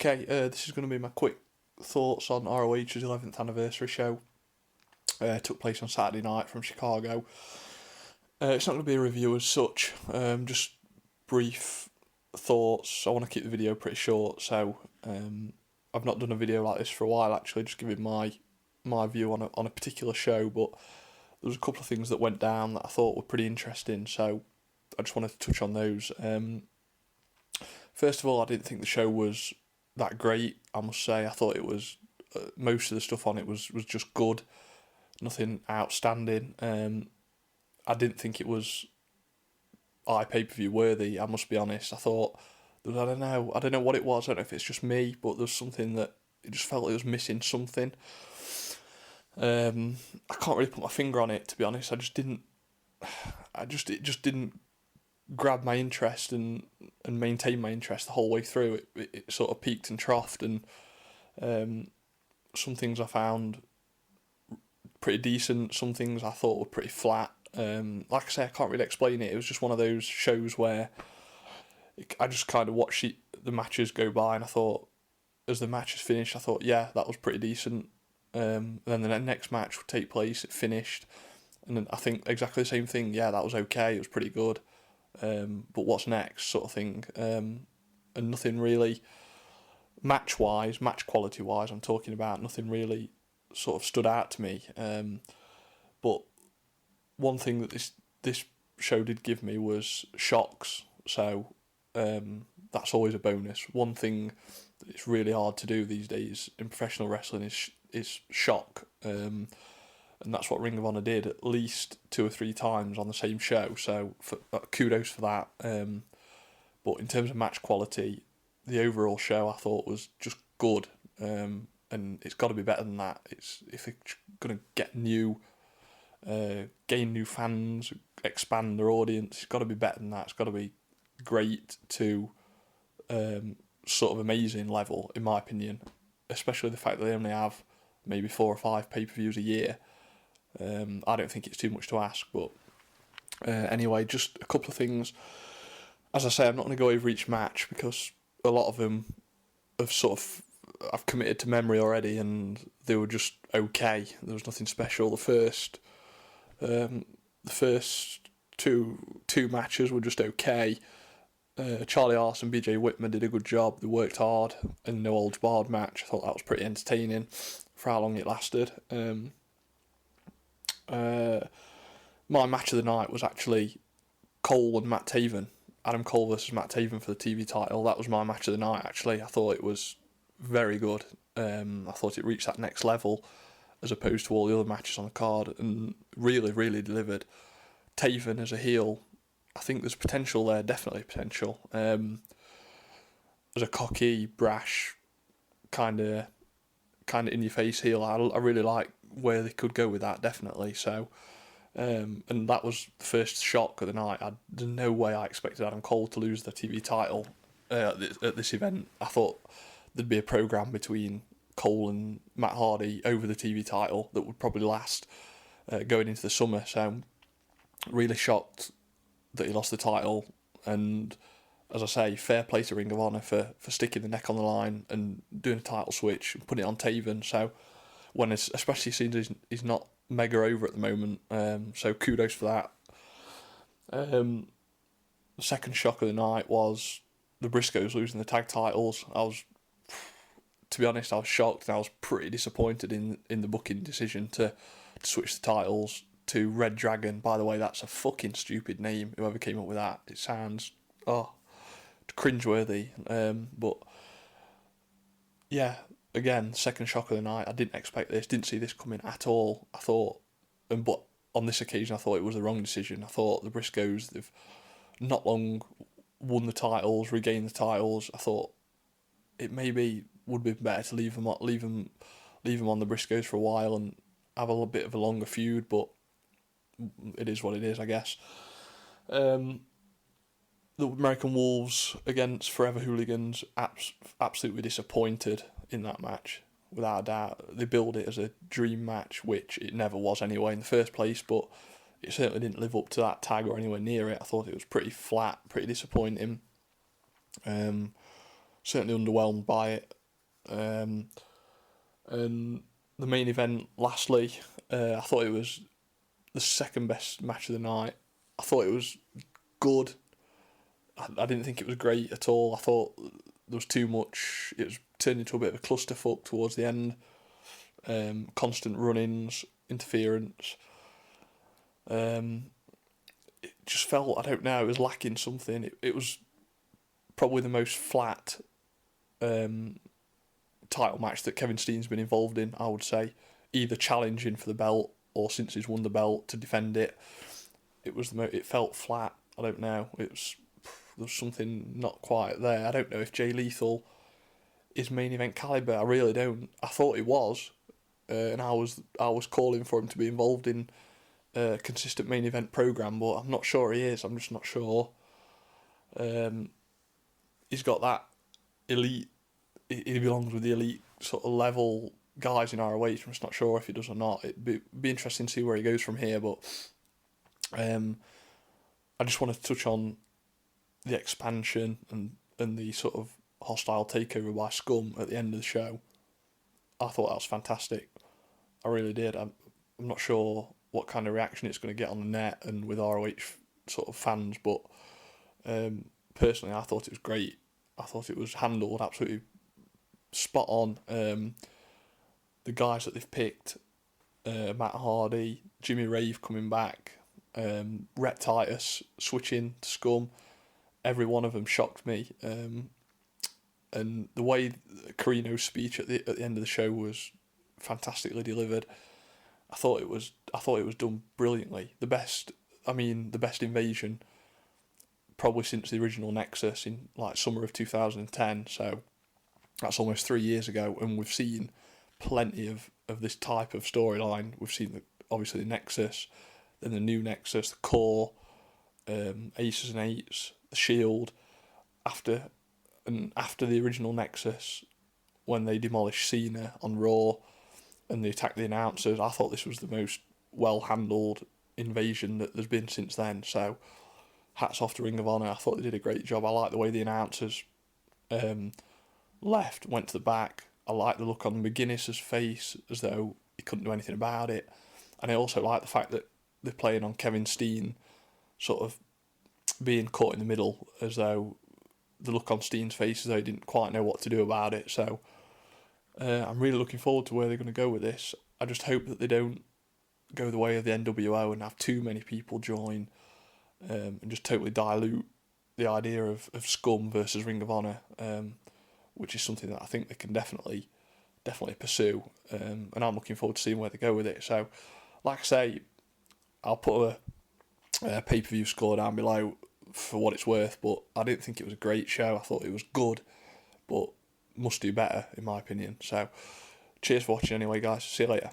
Okay, this is going to be my quick thoughts on ROH's 11th anniversary show. Took place on Saturday night from Chicago. It's not going to be a review as such, just brief thoughts. I want to keep the video pretty short, so I've not done a video like this for a while actually, just giving my view on a particular show, but there was a couple of things that went down that I thought were pretty interesting, so I just wanted to touch on those. First of all, I didn't think the show was that great, I must say. I thought it was, most of the stuff on it was just good, nothing outstanding. I didn't think it was pay-per-view worthy, I must be honest. I thought, I don't know what it was, I don't know if it's just me, but there's something that, it just felt like it was missing something. I can't really put my finger on it, to be honest. It just didn't grab my interest and maintain my interest the whole way through. It sort of peaked and troughed, and some things I found pretty decent, some things I thought were pretty flat. Like I say, I can't really explain it. It was just one of those shows where I just kind of watched the matches go by, and I thought, as the matches finished, I thought, yeah, that was pretty decent. Then the next match would take place, it finished, and then I think exactly the same thing. Yeah, that was okay, it was pretty good. But what's next, sort of thing. And nothing really, match quality wise, I'm talking about, nothing really sort of stood out to me. But one thing that this show did give me was shocks, so that's always a bonus. One thing that it's really hard to do these days in professional wrestling is shock, and that's what Ring of Honor did at least 2 or 3 times on the same show, so kudos for that. But in terms of match quality, the overall show I thought was just good, and it's got to be better than that. If they're going to get gain new fans, expand their audience, it's got to be better than that. It's got to be great to sort of amazing level, in my opinion, especially the fact that they only have maybe 4 or 5 pay-per-views a year. I don't think it's too much to ask, but anyway, just a couple of things. As I say, I'm not going to go over each match because a lot of them I've committed to memory already, and they were just okay. There was nothing special. The first two matches were just okay. Charlie Haas and BJ Whitmer did a good job. They worked hard in the no holds barred match. I thought that was pretty entertaining for how long it lasted. My match of the night was actually Cole and Matt Taven. Adam Cole versus Matt Taven for the TV title. That was my match of the night, actually. I thought it was very good. I thought it reached that next level as opposed to all the other matches on the card, and really, really delivered. Taven as a heel, I think there's potential there, definitely potential. As a cocky, brash, kind of in-your-face heel, I really like where they could go with that, definitely. So, and that was the first shock of the night. There's no way I expected Adam Cole to lose the TV title at this event. I thought there'd be a program between Cole and Matt Hardy over the TV title that would probably last going into the summer. So, really shocked that he lost the title, and as I say, fair play to Ring of Honor for sticking the neck on the line and doing a title switch and putting it on Taven. So, especially since he's not mega over at the moment, so kudos for that. The second shock of the night was the Briscoes losing the tag titles. To be honest, I was shocked, and I was pretty disappointed in the booking decision to switch the titles to Red Dragon. By the way, that's a fucking stupid name, whoever came up with that. It sounds cringeworthy. But yeah, again, second shock of the night. I didn't expect this, didn't see this coming at all. But on this occasion I thought it was the wrong decision. I thought the Briscoes, they've not long won the titles, regained the titles. I thought it maybe would be better to leave them on the Briscoes for a while and have a little bit of a longer feud, but it is what it is, I guess. The American Wolves against Forever Hooligans, absolutely disappointed in that match, without a doubt. They billed it as a dream match, which it never was anyway in the first place, but it certainly didn't live up to that tag or anywhere near it. I thought it was pretty flat, pretty disappointing. certainly underwhelmed by it. And the main event, lastly, I thought it was the second best match of the night. I thought it was good. I didn't think it was great at all. I thought there was too much. It was turned into a bit of a clusterfuck towards the end. Constant run-ins, interference. It just felt, I don't know, it was lacking something. It was probably the most flat title match that Kevin Steen's been involved in, I would say. Either challenging for the belt or since he's won the belt to defend it. It felt flat. I don't know. There was something not quite there. I don't know if Jay Lethal is main event caliber. I really don't. I thought he was, and I was calling for him to be involved in a consistent main event program, but I'm not sure he is. I'm just not sure. He's got that elite. He belongs with the elite sort of level guys in ROH. I'm just not sure if he does or not. It'd be interesting to see where he goes from here. But I just want to touch on the expansion and the sort of hostile takeover by Scum at the end of the show. I thought that was fantastic. I really did. I'm not sure what kind of reaction it's going to get on the net and with ROH sort of fans, but personally I thought it was great. I thought it was handled absolutely spot on. The guys that they've picked, Matt Hardy, Jimmy Rave coming back, Rhett Titus switching to Scum, every one of them shocked me. And the way Carino's speech at the end of the show was fantastically delivered. I thought it was done brilliantly. The best invasion probably since the original Nexus in like summer of 2010. So that's almost 3 years ago, and we've seen plenty of this type of storyline. We've seen obviously the Nexus, then the new Nexus, the Core, Aces and Eights, the Shield. After the original Nexus, when they demolished Cena on Raw and they attacked the announcers, I thought this was the most well handled invasion that there's been since then. So hats off to Ring of Honor. I thought they did a great job. I like the way the announcers went to the back. I like the look on McGuinness's face as though he couldn't do anything about it. And I also like the fact that they're playing on Kevin Steen sort of being caught in the middle, as though the look on Steen's face as though he didn't quite know what to do about it. So I'm really looking forward to where they're going to go with this. I just hope that they don't go the way of the NWO and have too many people join and just totally dilute the idea of Scum versus Ring of Honor, which is something that I think they can definitely pursue. And I'm looking forward to seeing where they go with it. So, like I say, I'll put a pay-per-view score down below for what it's worth, but I didn't think it was a great show. I thought it was good, but must do better in my opinion. So cheers for watching anyway, guys. See you later.